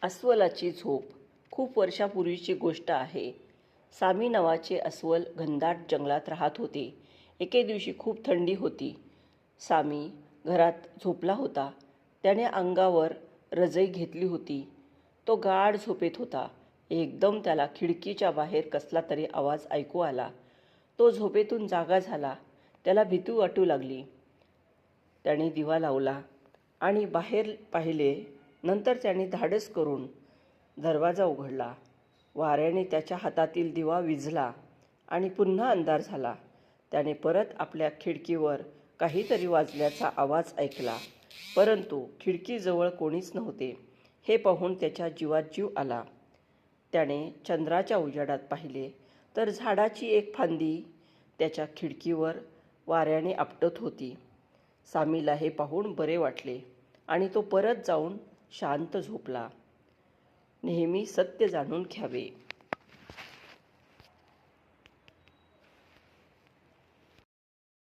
अस्वलाची झोप. खूप वर्षापूर्वीची गोष्ट आहे. सामी नावाचे अस्वल घनदाट जंगलात राहत होते. एके दिवशी खूप थंडी होती. सामी घरात झोपला होता. त्याने अंगावर रजई घेतली होती. तो गाढ झोपेत होता. एकदम त्याला खिडकीच्या बाहेर कसला तरी आवाज ऐकू आला. तो झोपेतून जागा झाला. त्याला भीती वाटू लागली. त्याने दिवा लावला आणि बाहेर पाहिले. नंतर त्याने धाडस करून दरवाजा उघडला. वाऱ्याने त्याच्या हातातील दिवा विझला आणि पुन्हा अंधार झाला. त्याने परत आपल्या खिडकीवर काहीतरी वाजल्याचा आवाज ऐकला, परंतु खिडकीजवळ कोणीच नव्हते. हे पाहून त्याच्या जीवात जीव आला. त्याने चंद्राच्या उजेडात पाहिले तर झाडाची एक फांदी त्याच्या खिडकीवर वाऱ्याने आपटत होती. सामीला हे पाहून बरे वाटले आणि तो परत जाऊन शांत झोपला. नेहमी सत्य जाणून घ्यावे.